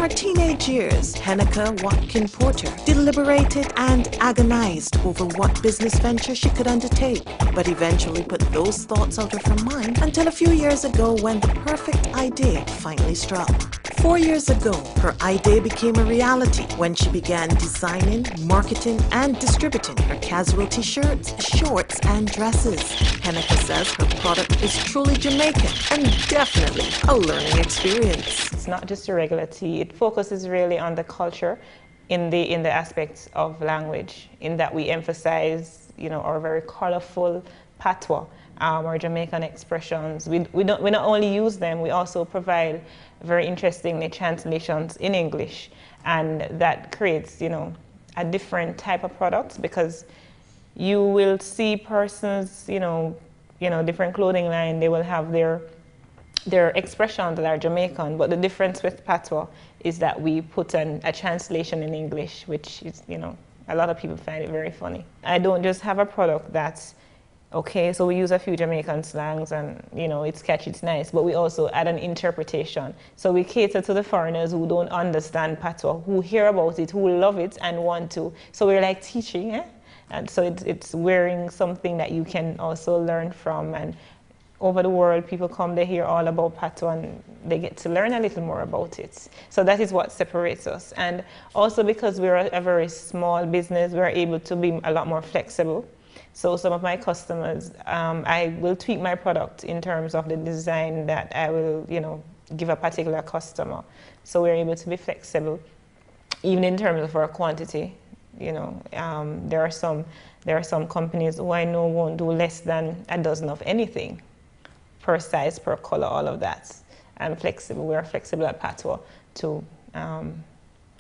her teenage years, Henneke Watkis-Porter deliberated and agonized over what business venture she could undertake, but eventually put those thoughts out of her mind until a few years ago when the perfect idea finally struck. 4 years ago, her idea became a reality when she began designing, marketing, and distributing her casual t-shirts, shorts, and dresses. Henneke says her product is truly Jamaican and definitely a learning experience. It's not just a regular tee. It focuses really on the culture in the aspects of language, in that we emphasize, our very colorful Patwa, our Jamaican expressions. We not only use them, we also provide very interestingly translations in English, and that creates, a different type of product, because you will see persons, different clothing line, they will have their expressions that are Jamaican, but the difference with Patwa is that we put a translation in English, which is, a lot of people find it very funny. I don't just have a product that's okay, so we use a few Jamaican slangs and, it's catchy, it's nice, but we also add an interpretation. So we cater to the foreigners who don't understand Patwa, who hear about it, who love it and want to. So we're like teaching, And so it's wearing something that you can also learn from. And over the world, people come, they hear all about Patwa and they get to learn a little more about it. So that is what separates us. And also because we're a very small business, we're able to be a lot more flexible. So some of my customers, I will tweak my product in terms of the design that I will, give a particular customer. So we're able to be flexible, even in terms of our quantity. There are some companies who I know won't do less than a dozen of anything, per size, per color, all of that. I'm flexible. We're flexible at Patwa to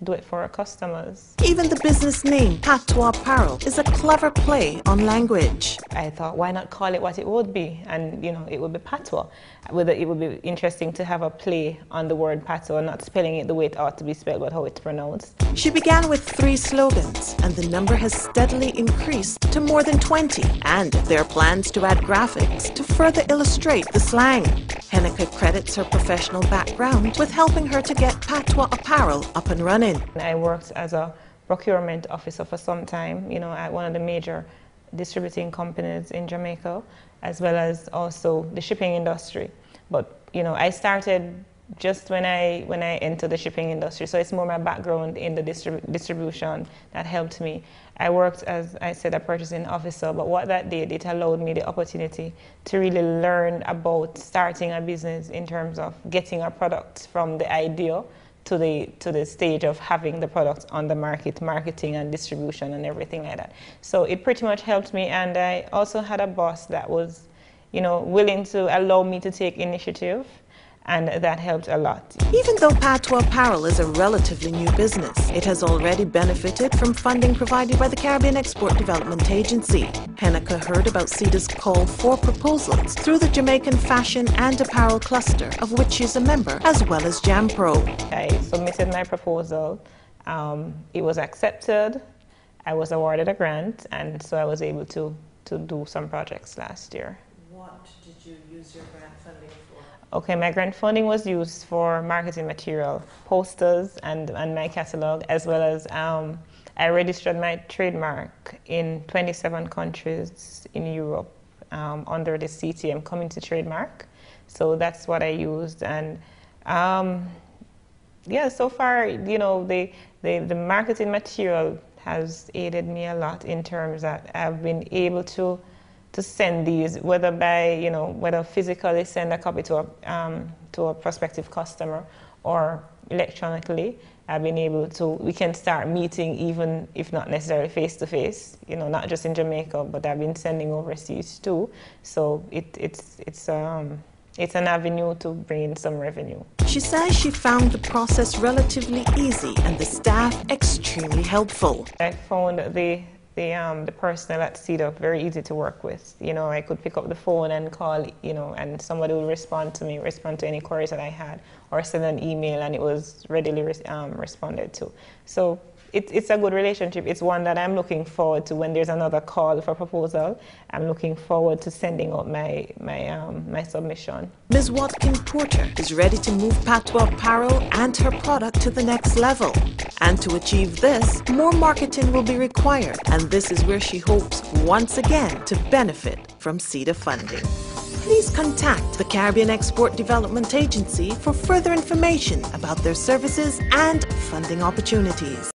do it for our customers. Even the business name, Patwa Apparel, is a clever play on language. I thought, why not call it what it would be? And, it would be Patwa. It would be interesting to have a play on the word Patwa, not spelling it the way it ought to be spelled, but how it's pronounced. She began with 3 slogans, and the number has steadily increased to more than 20. And there are plans to add graphics to further illustrate the slang. Henneke credits her professional background with helping her to get Patwa Apparel up and running. I worked as a procurement officer for some time, at one of the major distributing companies in Jamaica, as well as also the shipping industry. But, I started just when I entered the shipping industry, so it's more my background in the distribution that helped me. I worked, as I said, a purchasing officer, but what that did, it allowed me the opportunity to really learn about starting a business in terms of getting a product from the idea to the stage of having the product on the market, marketing and distribution and everything like that. So it pretty much helped me, and I also had a boss that was, willing to allow me to take initiative, and that helped a lot. Even though Patwa Apparel is a relatively new business, it has already benefited from funding provided by the Caribbean Export Development Agency. Henneke heard about CEDA's call for proposals through the Jamaican Fashion and Apparel Cluster, of which she's a member, as well as JamPro. I submitted my proposal. It was accepted. I was awarded a grant, and so I was able to do some projects last year. What did you use your grant funding for? Okay, my grant funding was used for marketing material, posters and my catalog, as well as I registered my trademark in 27 countries in Europe under the CTM Community Trademark. So that's what I used, and so far, the marketing material has aided me a lot in terms that I've been able to send these, whether by, whether physically send a copy to a prospective customer or electronically. I've been able to, we can start meeting even if not necessarily face to face, not just in Jamaica, but I've been sending overseas too. So it's an avenue to bring in some revenue. She says she found the process relatively easy and the staff extremely helpful. I found the personnel at CEDA very easy to work with. I could pick up the phone and call, and somebody would respond to any queries that I had, or send an email, and it was readily responded to. So it's a good relationship. It's one that I'm looking forward to when there's another call for proposal. I'm looking forward to sending out my submission. Ms. Watkis-Porter is ready to move Patwa Apparel and her product to the next level. And to achieve this, more marketing will be required. And this is where she hopes once again to benefit from CEDA funding. Please contact the Caribbean Export Development Agency for further information about their services and funding opportunities.